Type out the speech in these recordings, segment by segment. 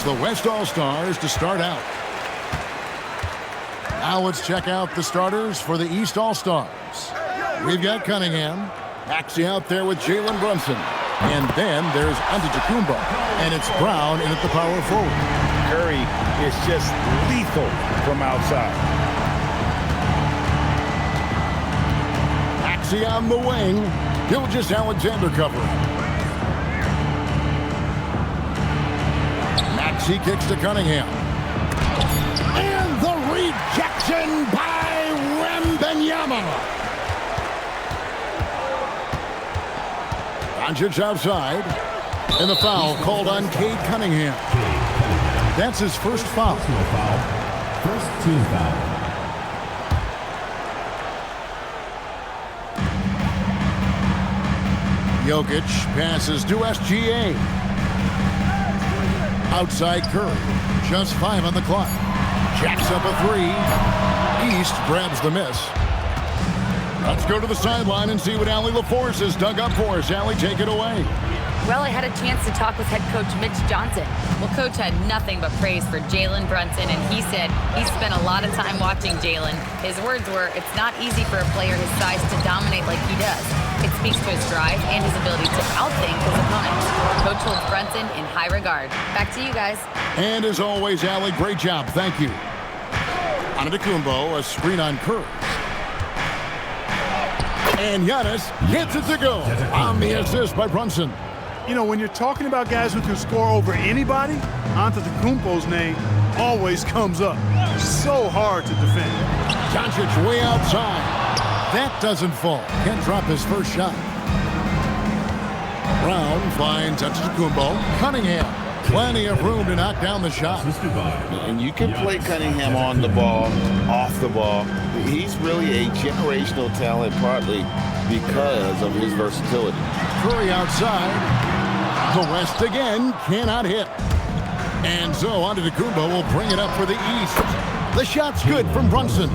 the West All-Stars to start out. Now let's check out the starters for the East All-Stars. We've got Cunningham. Maxey out there with Jalen Brunson. And then there's Antetokounmpo. And it's Brown in at the power forward. Curry is just lethal from outside. Maxey on the wing. Gilgeous-Alexander covering. Maxey kicks to Cunningham. And the rejection by Wembanyama. Doncic outside. And the foul called on Cade Cunningham. That's his first foul. First team foul. Jokic passes to SGA. Outside Curry. Just 5 on the clock. Jacks up a 3. East grabs the miss. Let's go to the sideline and see what Allie LaForce has dug up for us. Allie, take it away. Well, I had a chance to talk with head coach Mitch Johnson. Well, coach had nothing but praise for Jalen Brunson, and he said he spent a lot of time watching Jalen. His words were, it's not easy for a player his size to dominate like he does. It speaks to his drive and his ability to outthink his opponents. Coach holds Brunson in high regard. Back to you guys. And as always, Allie, great job. Thank you. Antetokounmpo, a screen on Curry. And Giannis gets it to go on the assist by Brunson. You know, when you're talking about guys who can score over anybody, Antetokounmpo's name always comes up. So hard to defend. Doncic way outside. That doesn't fall. Can't drop his first shot. Brown finds Antetokounmpo. Cunningham. Plenty of room to knock down the shot. And you can play Cunningham on the ball, off the ball. He's really a generational talent, partly because of his versatility. Curry outside. The West again cannot hit. And so Antetokounmpo will bring it up for the East. The shot's good from Brunson.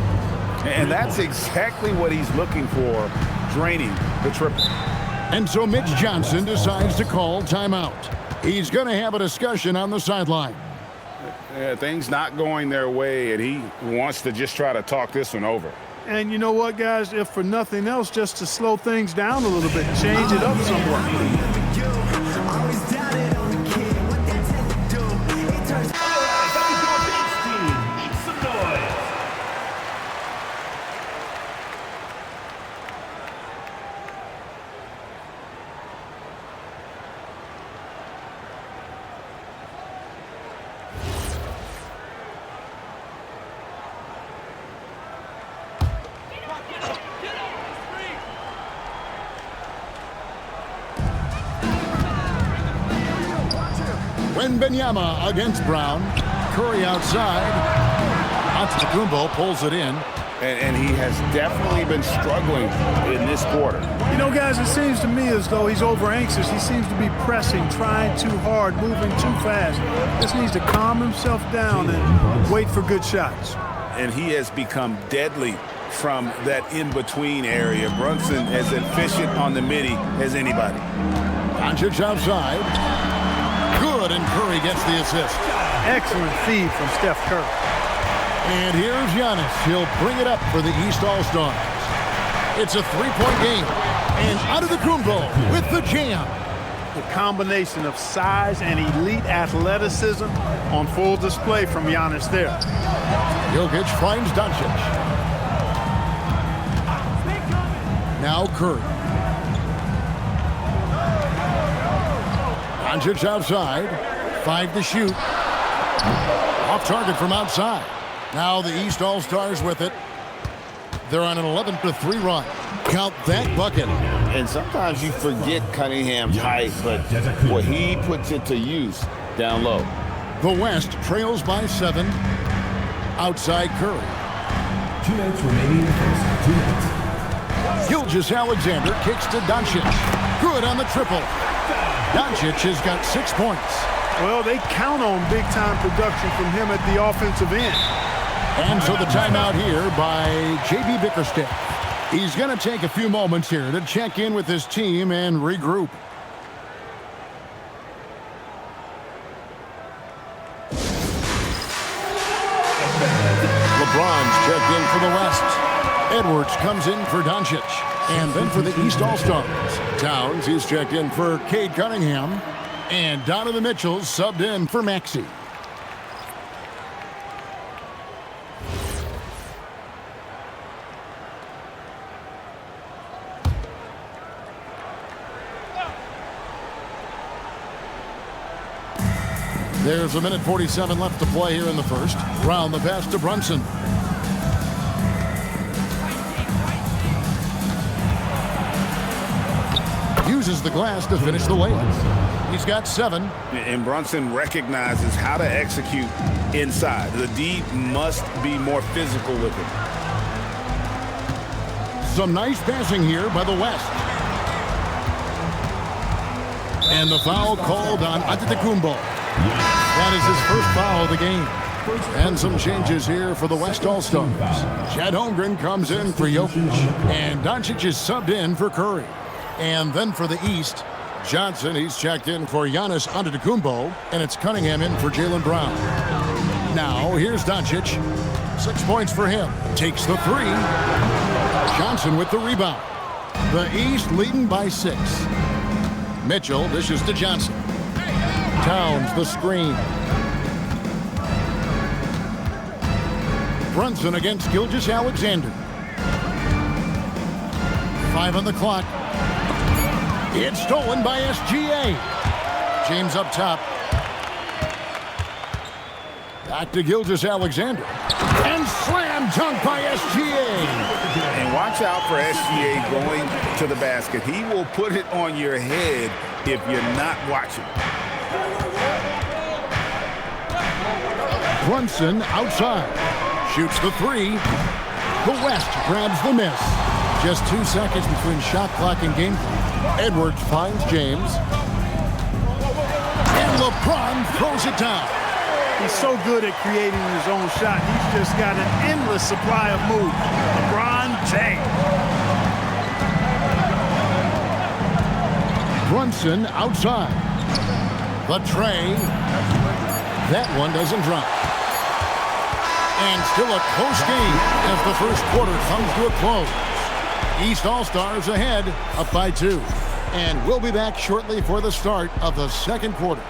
And that's exactly what he's looking for, draining the triple. And so Mitch Johnson decides to call timeout. He's going to have a discussion on the sideline. Things not going their way, and he wants to just try to talk this one over. And you know what, guys? If for nothing else, just to slow things down a little bit, change it up somewhat. Wembanyama against Brown. Curry outside. Antetokounmpo pulls it in. And he has definitely been struggling in this quarter. You know, guys, it seems to me as though he's over-anxious. He seems to be pressing, trying too hard, moving too fast. Just needs to calm himself down and wait for good shots. And he has become deadly from that in-between area. Brunson as efficient on the midi as anybody. Doncic outside. Good, and Curry gets the assist. Excellent feed from Steph Curry. And here's Giannis. He'll bring it up for the East All-Stars. It's a three-point game. And Antetokounmpo with the jam. The combination of size and elite athleticism on full display from Giannis there. Jokic finds Doncic. Now Curry. Doncic outside. 5 to shoot. Off target from outside. Now the East All-Stars with it. They're on an 11-3 run. Count that bucket. And sometimes you forget Cunningham's height, but what he puts it to use down low. The West trails by 7. Outside Curry. 2 minutes remaining in the first. 2 minutes. Gilgeous-Alexander kicks to Doncic. Good on the triple. Doncic has got 6 points. Well, they count on big-time production from him at the offensive end. And so the timeout here by J.B. Bickerstaff. He's going to take a few moments here to check in with his team and regroup. checked in for the West. Edwards comes in for Doncic. And then for the East All-Stars, Towns, he's checked in for Cade Cunningham. And Donovan Mitchell's subbed in for Maxey. There's a minute 47 left to play here in the first. Round the pass to Brunson. Uses the glass to finish the layup. He's got 7. And Brunson recognizes how to execute inside. The D must be more physical with it. Some nice passing here by the West. And the foul called on Antetokounmpo. That is his first foul of the game. And some changes here for the West All-Stars. Chad Holmgren comes in for Jokic. And Doncic is subbed in for Curry. And then for the East, Johnson, he's checked in for Giannis Antetokounmpo. And it's Cunningham in for Jaylen Brown. Now, here's Doncic. 6 points for him. Takes the 3. Johnson with the rebound. The East leading by 6. Mitchell dishes to Johnson. Towns the screen. Brunson against Gilgeous-Alexander. 5 on the clock. It's stolen by SGA. James up top. Back to Gilgeous-Alexander. And slam dunk by SGA. And watch out for SGA going to the basket. He will put it on your head if you're not watching. Brunson outside. Shoots the 3. The West grabs the miss. Just 2 seconds between shot clock and game clock. Edwards finds James. And LeBron throws it down. He's so good at creating his own shot. He's just got an endless supply of moves. LeBron James. Brunson outside. The tray. That one doesn't drop. And still a close game as the first quarter comes to a close. East All-Stars ahead, up by 2. And we'll be back shortly for the start of the second quarter.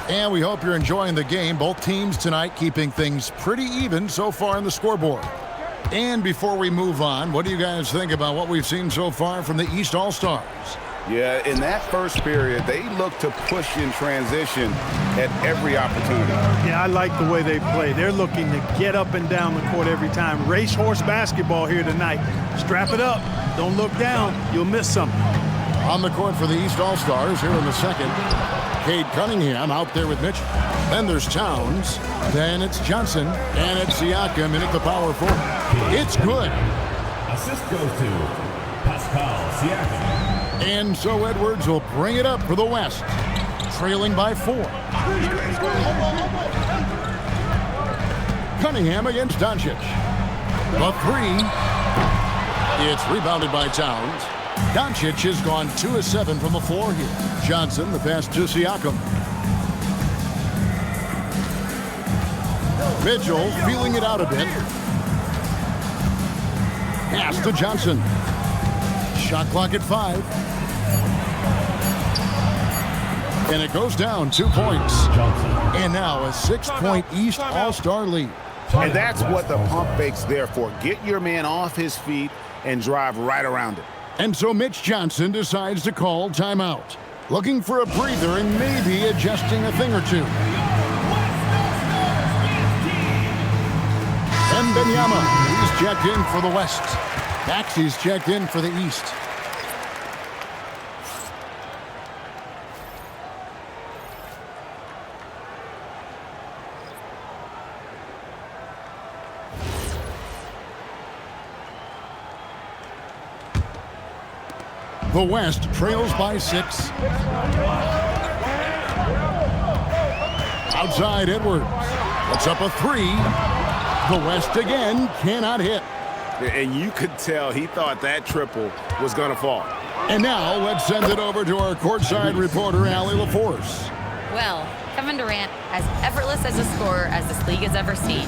And we hope you're enjoying the game. Both teams tonight keeping things pretty even so far in the scoreboard. And before we move on, what do you guys think about what we've seen so far from the East All-Stars? Yeah, in that first period, they look to push in transition at every opportunity. Yeah, I like the way they play. They're looking to get up and down the court every time. Racehorse basketball here tonight. Strap it up. Don't look down. You'll miss something. On the court for the East All-Stars here in the second. Cade Cunningham out there with Mitchell. Then there's Towns. Then it's Johnson. And it's Siakam in at the power forward. It's good. Assist goes to Pascal Siakam. And so Edwards will bring it up for the West. Trailing by 4. Cunningham against Doncic. The 3. It's rebounded by Towns. Doncic has gone 2 of 7 from the floor here. Johnson, the pass to Siakam. Mitchell feeling it out a bit. Pass to Johnson. Shot clock at 5. And it goes down 2 points. And now a 6-point East All-Star lead. And that's what the pump fake's there for. Get your man off his feet and drive right around it. And so Mitch Johnson decides to call timeout. Looking for a breather and maybe adjusting a thing or two. Wembanyama, he's checked in for the West. Maxey's checked in for the East. The West trails by 6. Outside Edwards. Puts up a 3. The West again cannot hit. And you could tell he thought that triple was going to fall. And now let's send it over to our courtside reporter, Allie LaForce. Well, Kevin Durant, as effortless as a scorer as this league has ever seen.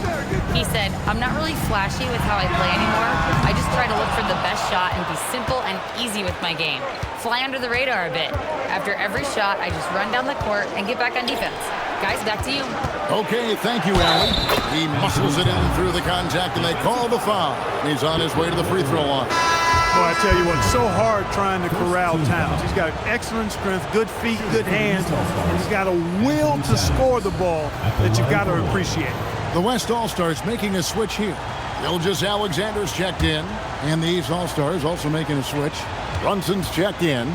He said, I'm not really flashy with how I play anymore. I just try to look for the best shot and be simple and easy with my game. Fly under the radar a bit. After every shot, I just run down the court and get back on defense. Guys, back to you. Okay, thank you, Allie. He muscles it in through the contact, and they call the foul. He's on his way to the free throw line. Well, I tell you what, so hard trying to corral Towns. He's got excellent strength, good feet, good hands, and he's got a will to score the ball that you've got to appreciate. The West All-Stars making a switch here. Gilgeous Alexander's checked in, and the East All-Stars also making a switch. Brunson's checked in.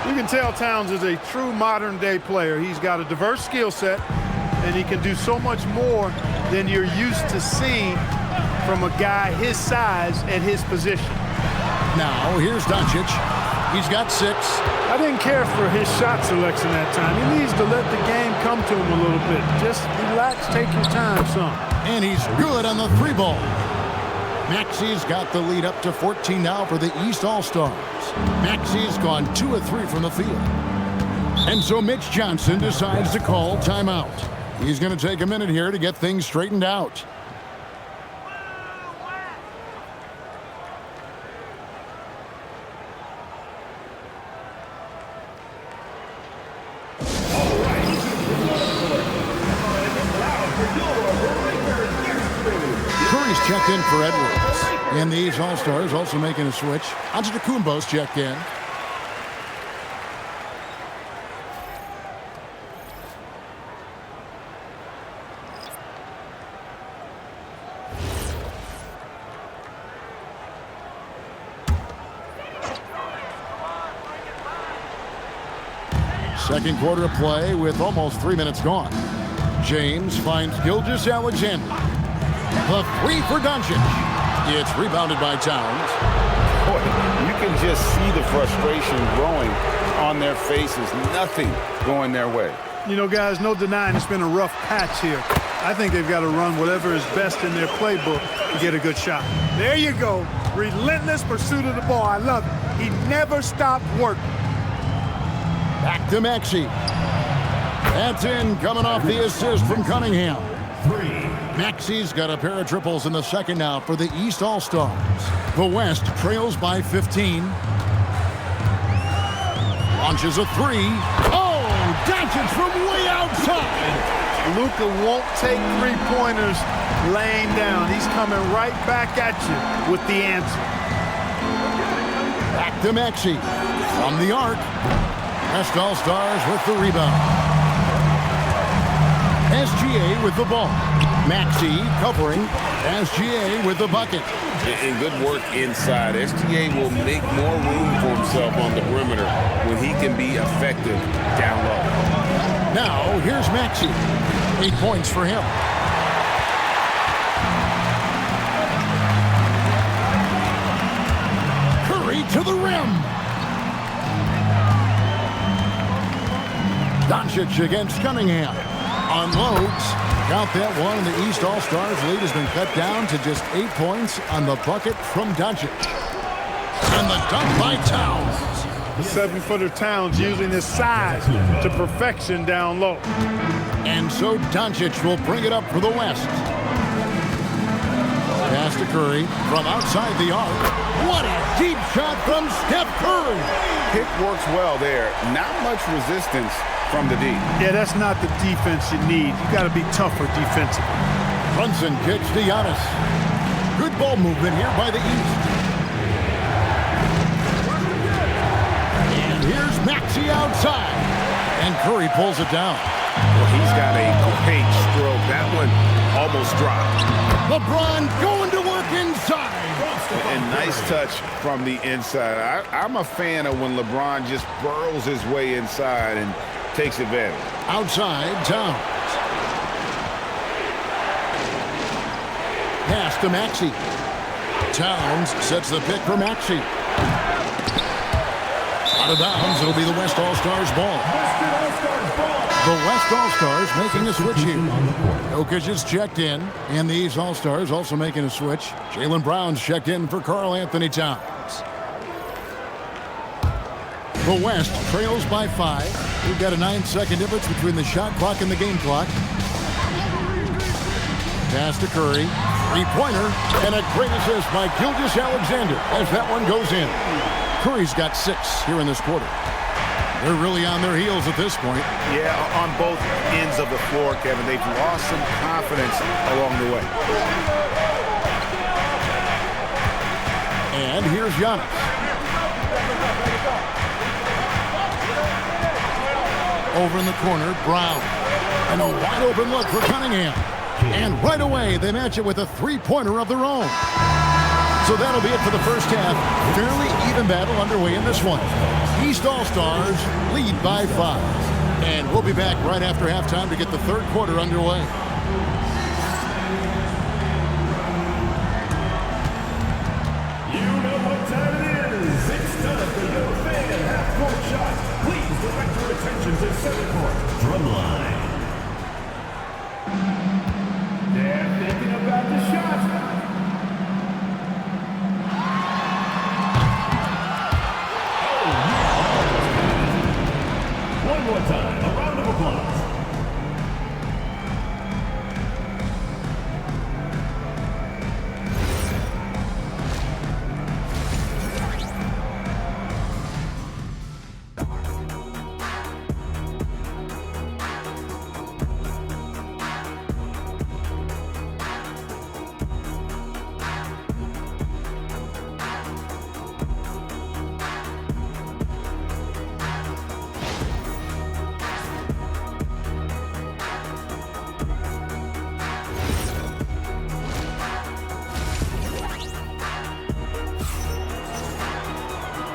You can tell Towns is a true modern-day player. He's got a diverse skill set, and he can do so much more than you're used to seeing from a guy his size at his position. Now, here's Doncic. He's got 6. I didn't care for his shot selection that time. He needs to let the game come to him a little bit. Just relax, take your time, son. And he's good on the 3 ball. Maxi's got the lead up to 14 now for the East All-Stars. Maxi's gone 2 of 3 from the field. And so Mitch Johnson decides to call timeout. He's going to take a minute here to get things straightened out. Curry's checked in for Edwards. And the East All-Stars also making a switch. Antetokounmpo's checked in. Second quarter of play with almost 3 minutes gone. James finds Gilgeous Alexander. The 3 for Doncic. It's rebounded by Towns. Boy, you can just see the frustration growing on their faces. Nothing going their way. You know, guys, no denying it's been a rough patch here. I think they've got to run whatever is best in their playbook to get a good shot. There you go. Relentless pursuit of the ball. I love it. He never stopped working. Back to Maxey. That's in, coming off the assist from Cunningham. 3. Maxey's got a pair of triples in the second now for the East All-Stars. The West trails by 15. Launches a 3. Oh, Doncic from way outside. Luka won't take three-pointers laying down. He's coming right back at you with the answer. Back to Maxey. From the arc. West All-Stars with the rebound. SGA with the ball. Maxey covering. SGA with the bucket. And good work inside. SGA will make more room for himself on the perimeter when he can be effective down low. Now, here's Maxey. 8 points for him. Curry to the rim. Doncic against Cunningham. Unloads. Count that one, and the East All-Stars lead has been cut down to just 8 points on the bucket from Doncic. And the dunk by Towns. The 7-footer Towns using his size to perfection down low. And so Doncic will bring it up for the West. Pass to Curry from outside the arc. What a deep shot from Steph Curry. Pick works well there. Not much resistance from the D. Yeah, that's not the defense you need. You got to be tougher defensively. Brunson kicks to Giannis. Good ball movement here by the East. And here's Maxey outside. And Curry pulls it down. Well, he's got a great stroke. That one almost dropped. LeBron going to work inside. And nice touch from the inside. I'm a fan of when LeBron just burrows his way inside and takes advantage. Outside, Towns. Pass to Maxey. Towns sets the pick for Maxey. Out of bounds, it'll be the West All-Stars ball. The West All-Stars making a switch here. On the court. Jokic is checked in, and the East All-Stars also making a switch. Jaylen Brown's checked in for Karl Anthony Towns. The West trails by 5. We've got a 9-second difference between the shot clock and the game clock. Pass to Curry. Three-pointer, and a great assist by Gilgeous-Alexander as that one goes in. Curry's got 6 here in this quarter. They're really on their heels at this point. Yeah, on both ends of the floor, Kevin. They've lost some confidence along the way. And here's Giannis. Over in the corner, Brown. And a wide open look for Cunningham. And right away, they match it with a three-pointer of their own. So that'll be it for the first half. Fairly even battle underway in this one. East All-Stars lead by 5. And we'll be back right after halftime to get the third quarter underway. You know what time it is. It's time for your fan half-court shot. Please direct your attention to center court. Drumline. They're thinking about the shot. One more time, a round of applause.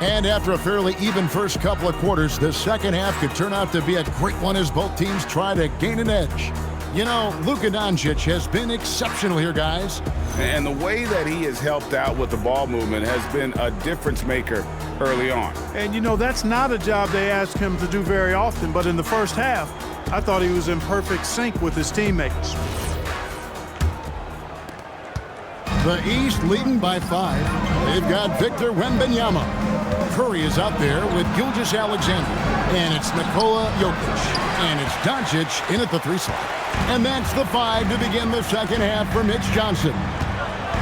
And after a fairly even first couple of quarters, the second half could turn out to be a great one as both teams try to gain an edge. You know, Luka Doncic has been exceptional here, guys. And the way that he has helped out with the ball movement has been a difference maker early on. And, you know, that's not a job they ask him to do very often, but in the first half, I thought he was in perfect sync with his teammates. The East leading by 5. They've got Victor Wembanyama. Curry is out there with Gilgeous-Alexander. And it's Nikola Jokic. And it's Doncic in at the 3 slot. And that's the 5 to begin the second half for Mitch Johnson.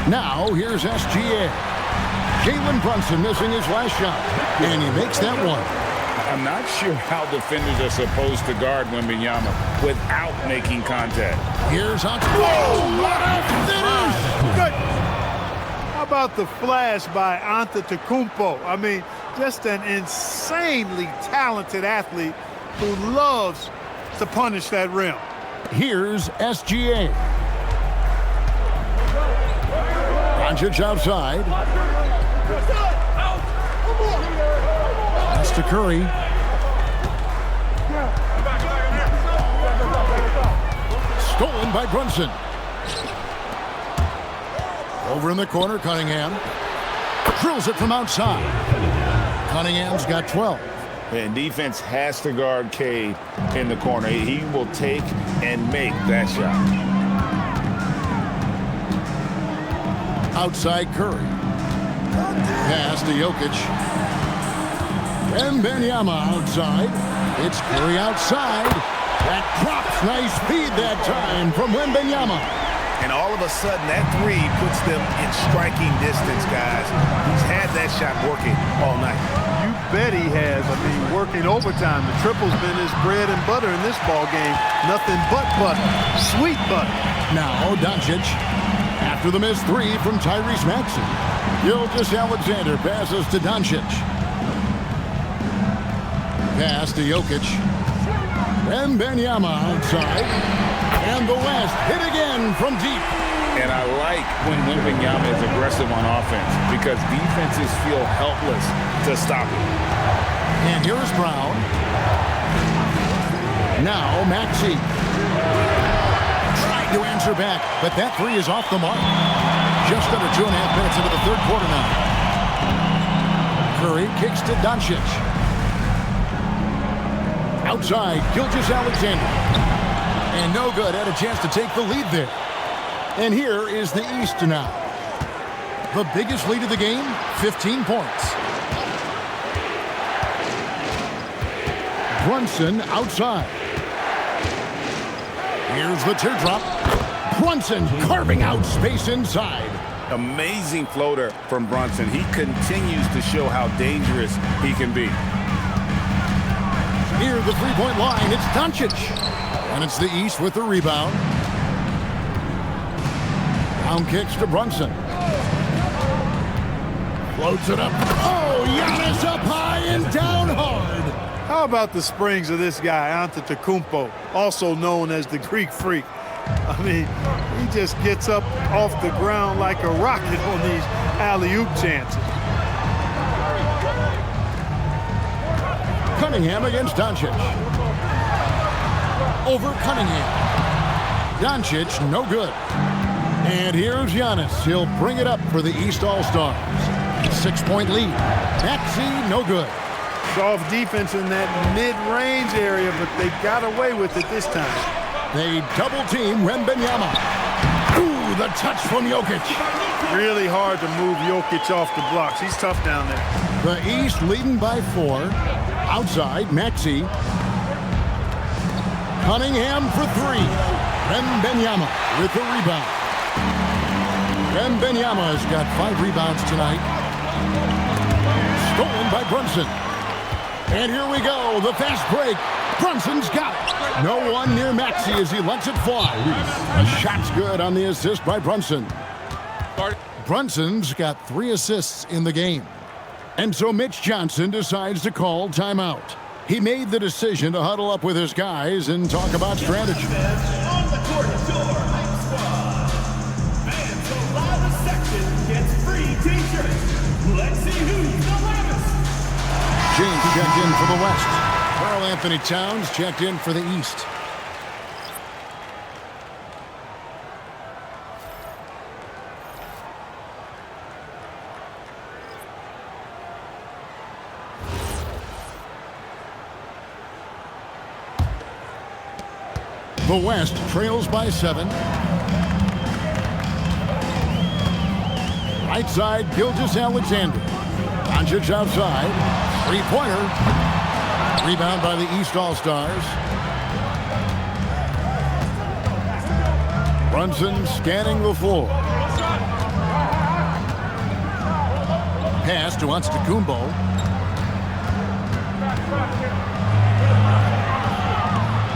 Now, here's SGA. Jalen Brunson missing his last shot. And he makes that one. I'm not sure how defenders are supposed to guard Wembanyama without making contact. Here's Hunt. Whoa, what a finish! Good. How about the flash by Antetokounmpo? I mean, just an insanely talented athlete who loves to punish that rim. Here's SGA. Doncic outside. Pass to Curry. Stolen by Brunson. Over in the corner, Cunningham. Drills it from outside. Cunningham's got 12. And defense has to guard Cade in the corner. He will take and make that shot. Outside Curry. Pass to Jokic. Wembanyama outside. It's Curry outside. That drops. Nice feed that time from Wembanyama. And all of a sudden, that 3 puts them in striking distance, guys. He's had that shot working all night. You bet he has. I mean, working overtime. The triple's been his bread and butter in this ball game. Nothing but butter. Sweet butter. Now Doncic. After the missed 3 from Tyrese Maxey. Gilgeous-Alexander passes to Doncic. Pass to Jokic. Wembanyama outside. And the West hit again from deep. And I like when Wembanyama is aggressive on offense because defenses feel helpless to stop him. And here's Brown. Now Maxey. Trying to answer back, but that 3 is off the mark. Just under 2.5 minutes into the third quarter now. Curry kicks to Doncic. Outside, Gilgeous-Alexander. And no good. Had a chance to take the lead there. And here is the East now. The biggest lead of the game, 15 points. Brunson outside. Here's the teardrop. Brunson carving out space inside. Amazing floater from Brunson. He continues to show how dangerous he can be. Near the three-point line, it's Doncic. And it's the East with the rebound. Down kicks to Brunson. Floats it up. Oh, Giannis up high and down hard. How about the springs of this guy, Antetokounmpo, also known as the Greek Freak? I mean, he just gets up off the ground like a rocket on these alley-oop chances. Cunningham against Doncic. Over Cunningham. Doncic, no good. And here's Giannis. He'll bring it up for the East All-Stars. 6-point lead. Maxey, no good. Soft defense in that mid-range area, but they got away with it this time. They double-team Wembanyama. Ooh, the touch from Jokic. Really hard to move Jokic off the blocks. He's tough down there. The East leading by 4. Outside, Maxey. Cunningham for 3. Wembanyama with the rebound. Wembanyama's got 5 rebounds tonight. Stolen by Brunson. And here we go, the fast break. Brunson's got it. No one near Maxey as he lets it fly. A shot's good on the assist by Brunson. Brunson's got 3 assists in the game. And so Mitch Johnson decides to call timeout. He made the decision to huddle up with his guys and talk about strategy. On the court, your hype squad. Fans of Live section gets free t-shirts. Let's see who's the loudest. James checked in for the West. Karl Anthony Towns checked in for the East. The West trails by 7. Right side, Gilgeous-Alexander. Doncic outside. Three-pointer. Rebound by the East All-Stars. Brunson scanning the floor. Pass to Antetokounmpo.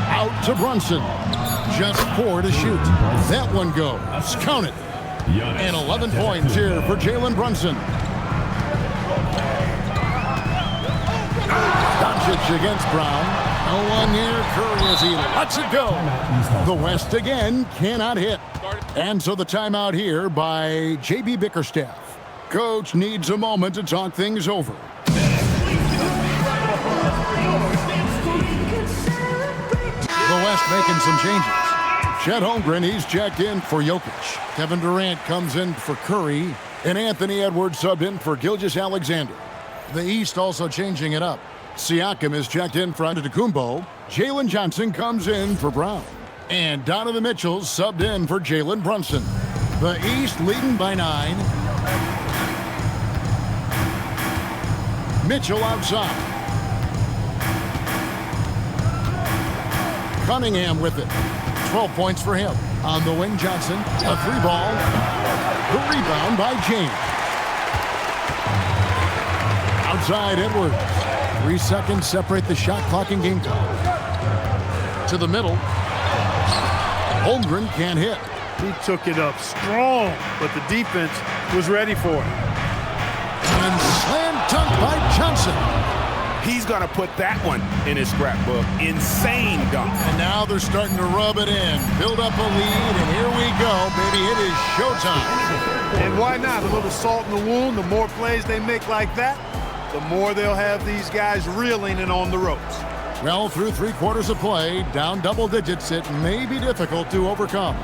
Out to Brunson. Just 4 to shoot. That one goes. Count it. And 11 points here for Jalen Brunson. Doncic against Brown. No one near Curry as he lets it go. The West again cannot hit. And so the timeout here by J.B. Bickerstaff. Coach needs a moment to talk things over. The West making some changes. Chet Holmgren, he's checked in for Jokic. Kevin Durant comes in for Curry. And Anthony Edwards subbed in for Gilgeous-Alexander. The East also changing it up. Siakam is checked in for Antetokounmpo. Jalen Johnson comes in for Brown. And Donovan Mitchell subbed in for Jalen Brunson. The East leading by 9. Mitchell outside. Cunningham with it. 12 points for him. On the wing, Johnson. A 3-ball. The rebound by James. Outside, Edwards. 3 seconds separate the shot clock and game time. To the middle. Holmgren can't hit. He took it up strong, but the defense was ready for it. And slam dunk by Johnson. He's going to put that one in his scrapbook. Insane dunk. And now they're starting to rub it in. Build up a lead, and here we go, baby. It is showtime. And why not? A little salt in the wound. The more plays they make like that, the more they'll have these guys reeling and on the ropes. Well, through 3 quarters of play, down double digits, it may be difficult to overcome.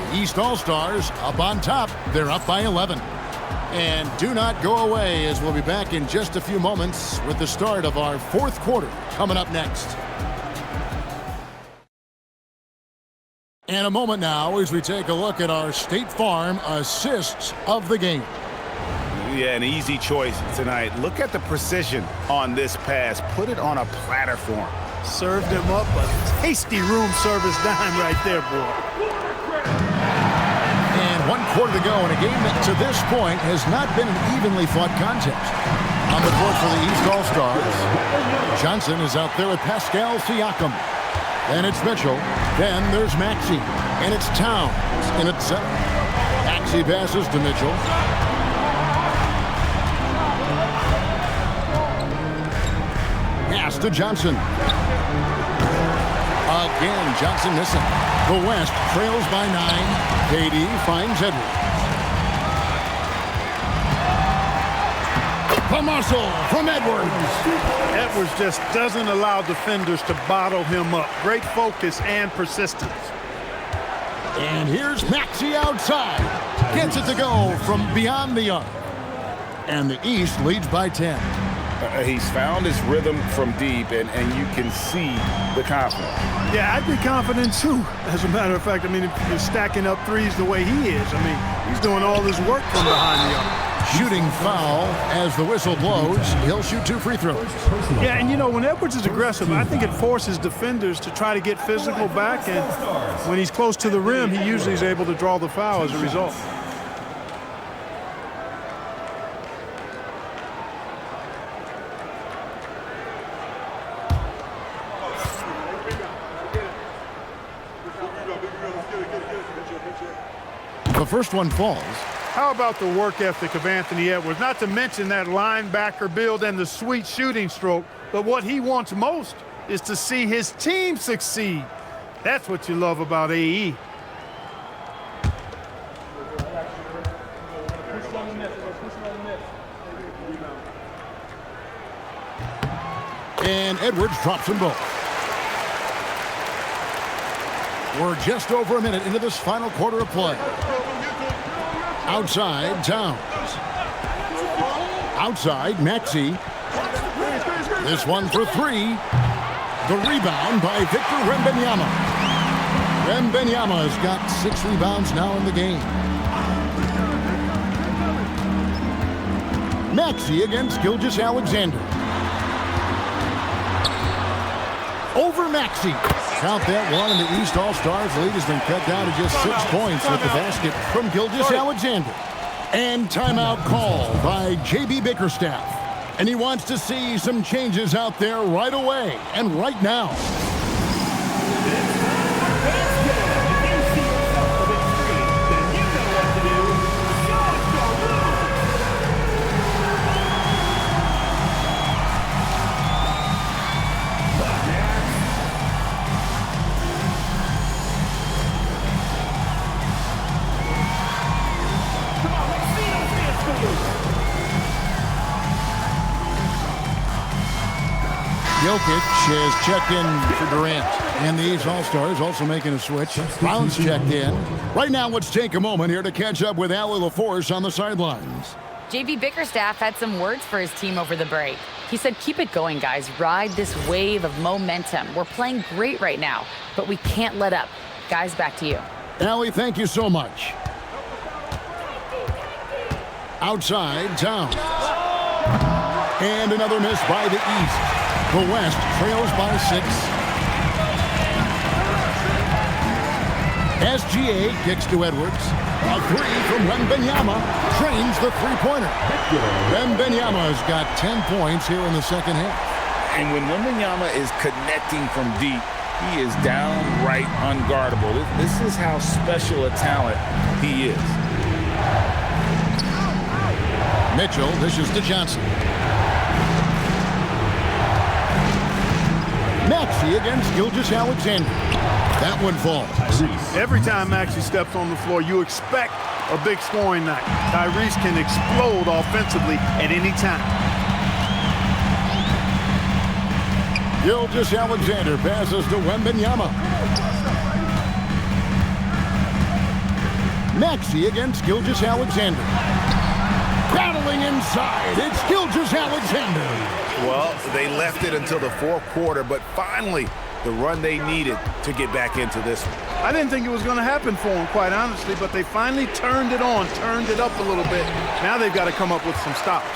The East All-Stars up on top. They're up by 11. And do not go away, as we'll be back in just a few moments with the start of our 4th quarter coming up next. And a moment now as we take a look at our State Farm assists of the game. Yeah, an easy choice tonight. Look at the precision on this pass. Put it on a platter for him. Served him up a tasty room service dime right there, boy. And 1 quarter to go in a game that to this point has not been an evenly fought contest. On the court for the East All-Stars, Johnson is out there with Pascal Siakam. Then it's Mitchell. Then there's Maxey. And it's Towns in at center. Maxey passes to Mitchell. Pass to Johnson. Again, Johnson missing. The West trails by 9. KD finds Edwards. The muscle from Edwards. Edwards just doesn't allow defenders to bottle him up. Great focus and persistence. And here's Maxey outside. Gets it to go from beyond the arc. And the East leads by 10. He's found his rhythm from deep, and you can see the confidence. Yeah, I'd be confident too. As a matter of fact, I mean, if you're stacking up threes the way he is, I mean, he's doing all this work from behind the arc. Shooting foul as the whistle blows. He'll shoot 2 free throws. Yeah, and you know, when Edwards is aggressive, I think it forces defenders to try to get physical back, and when he's close to the rim, he usually is able to draw the foul as a result. The first one falls. How about the work ethic of Anthony Edwards? Not to mention that linebacker build and the sweet shooting stroke, but what he wants most is to see his team succeed. That's what you love about AE. And Edwards drops them both. We're just over a minute into this final quarter of play. Outside, Towns. Outside, Maxey. This one for 3. The rebound by Victor Wembanyama. Wembanyama has got 6 rebounds now in the game. Maxey against Gilgeous-Alexander. Over Maxey. Count that one, and the East All-Stars lead has been cut down to just 6 points with the basket from Gilgeous-Alexander. And timeout call by J.B. Bickerstaff. And he wants to see some changes out there right away and right now. Jokic has checked in for Durant. And the East All-Stars also making a switch. Brown's checked in. Right now, let's take a moment here to catch up with Allie LaForce on the sidelines. J.B. Bickerstaff had some words for his team over the break. He said, keep it going, guys. Ride this wave of momentum. We're playing great right now, but we can't let up. Guys, back to you. Allie, thank you so much. Outside, Towns. And another miss by the East. The West trails by 6. SGA kicks to Edwards. A 3 from Wembanyama trains the three-pointer. Wembanyama's got 10 points here in the second half. And when Wembanyama is connecting from deep, he is downright unguardable. This is how special a talent he is. Mitchell dishes to Johnson. Maxey against Gilgeous-Alexander. That one falls. Every time Maxey steps on the floor, you expect a big scoring night. Tyrese can explode offensively at any time. Gilgeous-Alexander passes to Wembanyama. Maxey against Gilgeous-Alexander. Battling inside, it's Gilgeous-Alexander. Well, they left it until the fourth quarter, but finally the run they needed to get back into this one. I didn't think it was going to happen for them, quite honestly, but they finally turned it on, turned it up a little bit. Now they've got to come up with some stops.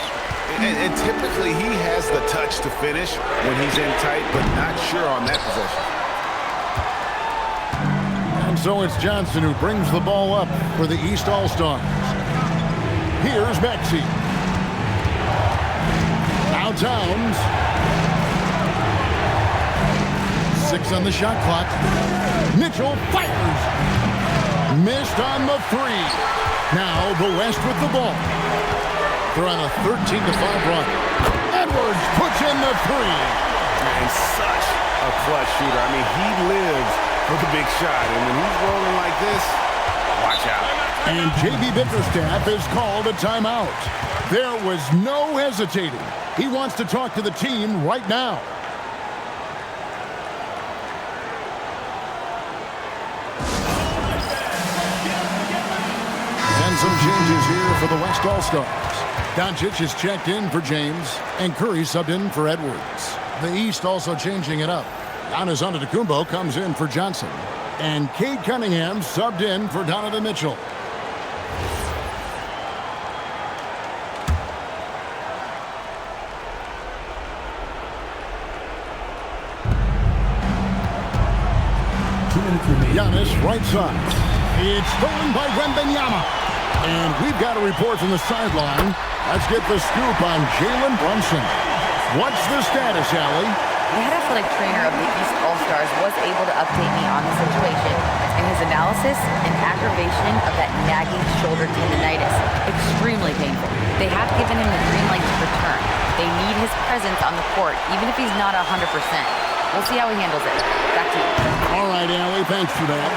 And typically he has the touch to finish when he's in tight, but not sure on that possession. And so it's Johnson who brings the ball up for the East All-Stars. Here's Maxey. Now Towns. 6 on the shot clock. Mitchell fires. Missed on the 3. Now the West with the ball. They're on a 13-5 run. Edwards puts in the 3. And such a clutch shooter. I mean, he lives for the big shot. And when he's rolling like this, watch out. And J.B. Bickerstaff is called a timeout. There was no hesitating. He wants to talk to the team right now. And some changes here for the West All-Stars. Doncic is checked in for James, and Curry subbed in for Edwards. The East also changing it up. Giannis Antetokounmpo comes in for Johnson. And Cade Cunningham subbed in for Donovan Mitchell. Giannis right side. It's stolen by Wembanyama. And we've got a report from the sideline. Let's get the scoop on Jalen Brunson. What's the status, Allie? The head athletic trainer of the East All-Stars was able to update me on the situation. In his analysis, an aggravation of that nagging shoulder tendonitis. Extremely painful. They have given him the green light to return. They need his presence on the court, even if he's not 100%. We'll see how he handles it. Back to you. All right, Allie, thanks for that.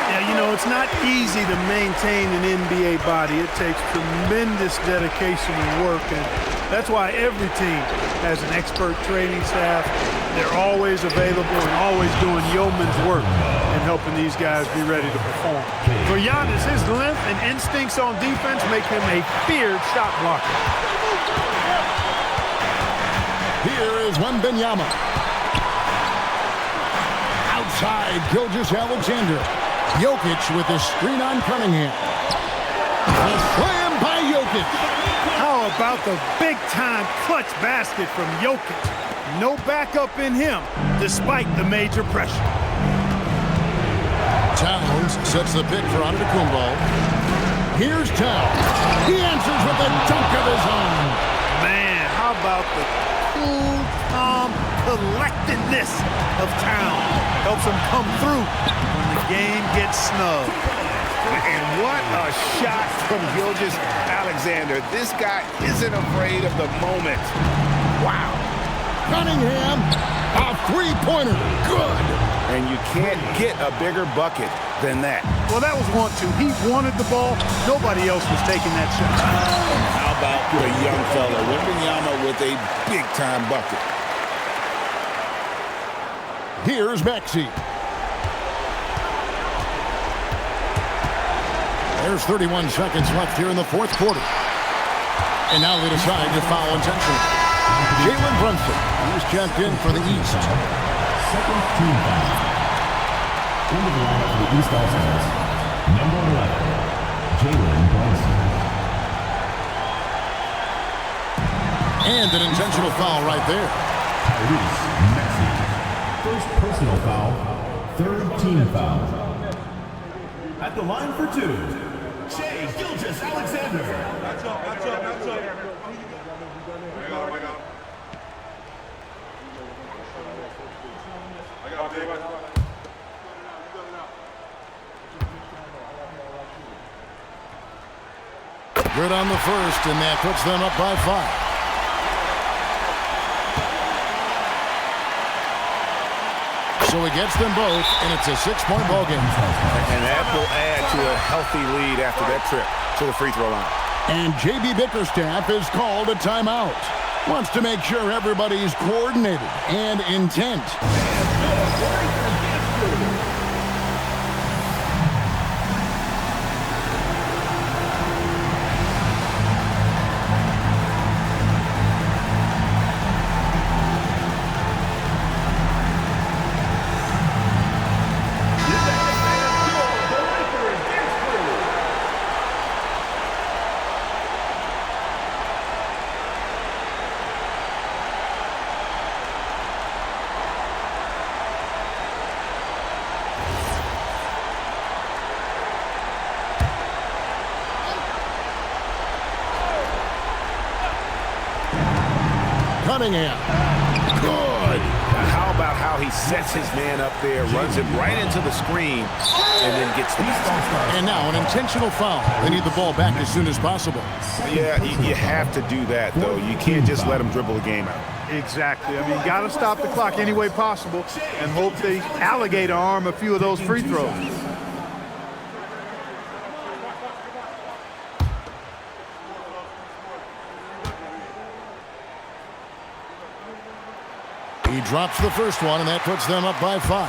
Yeah, you know, it's not easy to maintain an NBA body. It takes tremendous dedication and work, and that's why every team has an expert training staff. They're always available and always doing yeoman's work and helping these guys be ready to perform. For Giannis, his length and instincts on defense make him a feared shot blocker. Here is Wembanyama. Outside, Gilgeous-Alexander. Jokic with the screen on Cunningham. A slam by Jokic. How about the big-time clutch basket from Jokic? No backup in him, despite the major pressure. Towns sets the pick for Antetokounmpo. Here's Towns. He answers with a dunk of his own. Man, how about the cool, calm collectedness of Towns? Helps him come through when the game gets snug. And what a shot from Gilgeous-Alexander. This guy isn't afraid of the moment. Wow. Cunningham, a three-pointer. Good. And you can't get a bigger bucket than that. Well, that was 1-2. He wanted the ball. Nobody else was taking that shot. How about the young fella, Wembanyama, with a big-time bucket. Here's Maxey. There's 31 seconds left here in the fourth quarter. And now they decide to foul intentionally. Jalen Brunson, who's checked in for the East. Second team foul. Into the line for the East All-Stars, number 11, Jalen Brunson. And an intentional foul right there. Tyrese Maxey. First personal foul, third team foul. At the line for two, Shai Gilgeous-Alexander. That's up. Good on the first, and that puts them up by 5. So he gets them both, and it's a 6-point ball game. And that will add to a healthy lead after that trip to the free throw line. And J.B. Bickerstaff is called a timeout. Wants to make sure everybody's coordinated and intent. Cunningham. Good. Now, how about how he sets his man up there, runs him right into the screen, and then gets the basket. And now an intentional foul. They need the ball back as soon as possible. Yeah, you have to do that, though. You can't just let him dribble the game out. Exactly. I mean, you got to stop the clock any way possible and hope they alligator arm a few of those free throws. He drops the first one, and that puts them up by 5.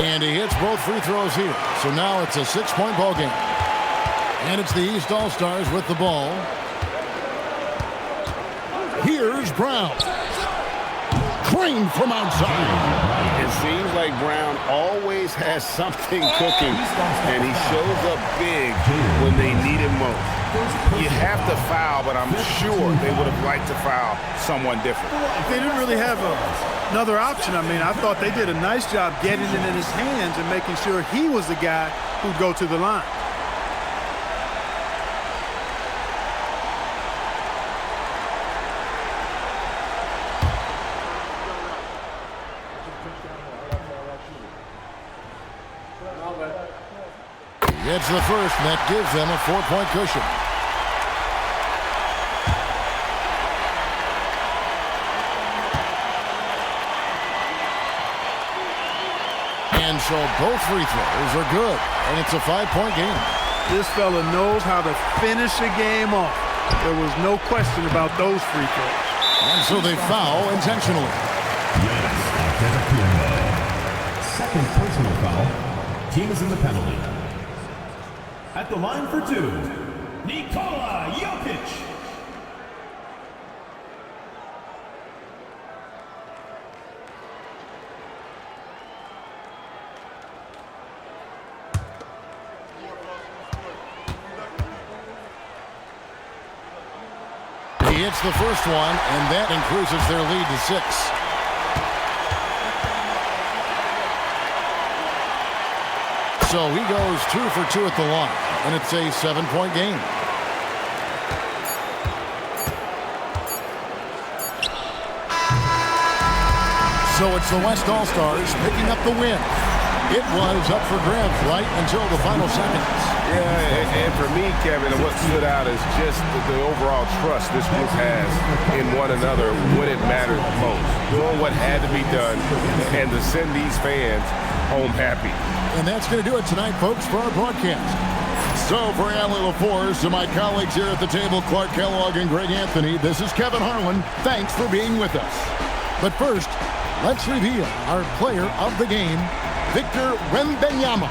And he hits both free throws here. So now it's a 6-point ball game. And it's the East All-Stars with the ball. Here's Brown. Crane from outside. It seems like Brown always has something cooking, and he shows up big when they need him most. You have to foul, but I'm sure they would have liked to foul someone different. They didn't really have another option. I mean, I thought they did a nice job getting it in his hands and making sure he was the guy who'd go to the line. Gets the first, and that gives them a 4-point cushion. And so both free throws are good, and it's a 5-point game. This fella knows how to finish a game off. There was no question about those free throws. And so they foul intentionally. Yes, second personal foul. Team is in the penalty. At the line for 2, Nikola Jokic. He hits the first one, and that increases their lead to 6. So he goes 2 for 2 at the line, and it's a 7-point game. So it's the West All-Stars picking up the win. It was up for grabs right until the final seconds. Yeah, and for me, Kevin, what stood out is just the overall trust this group has in one another when it mattered most. Doing what had to be done and to send these fans home happy. And that's going to do it tonight, folks, for our broadcast. So for Allie LaForce and my colleagues here at the table, Clark Kellogg and Greg Anthony, this is Kevin Harlan. Thanks for being with us. But first, let's reveal our player of the game, Victor Wembanyama.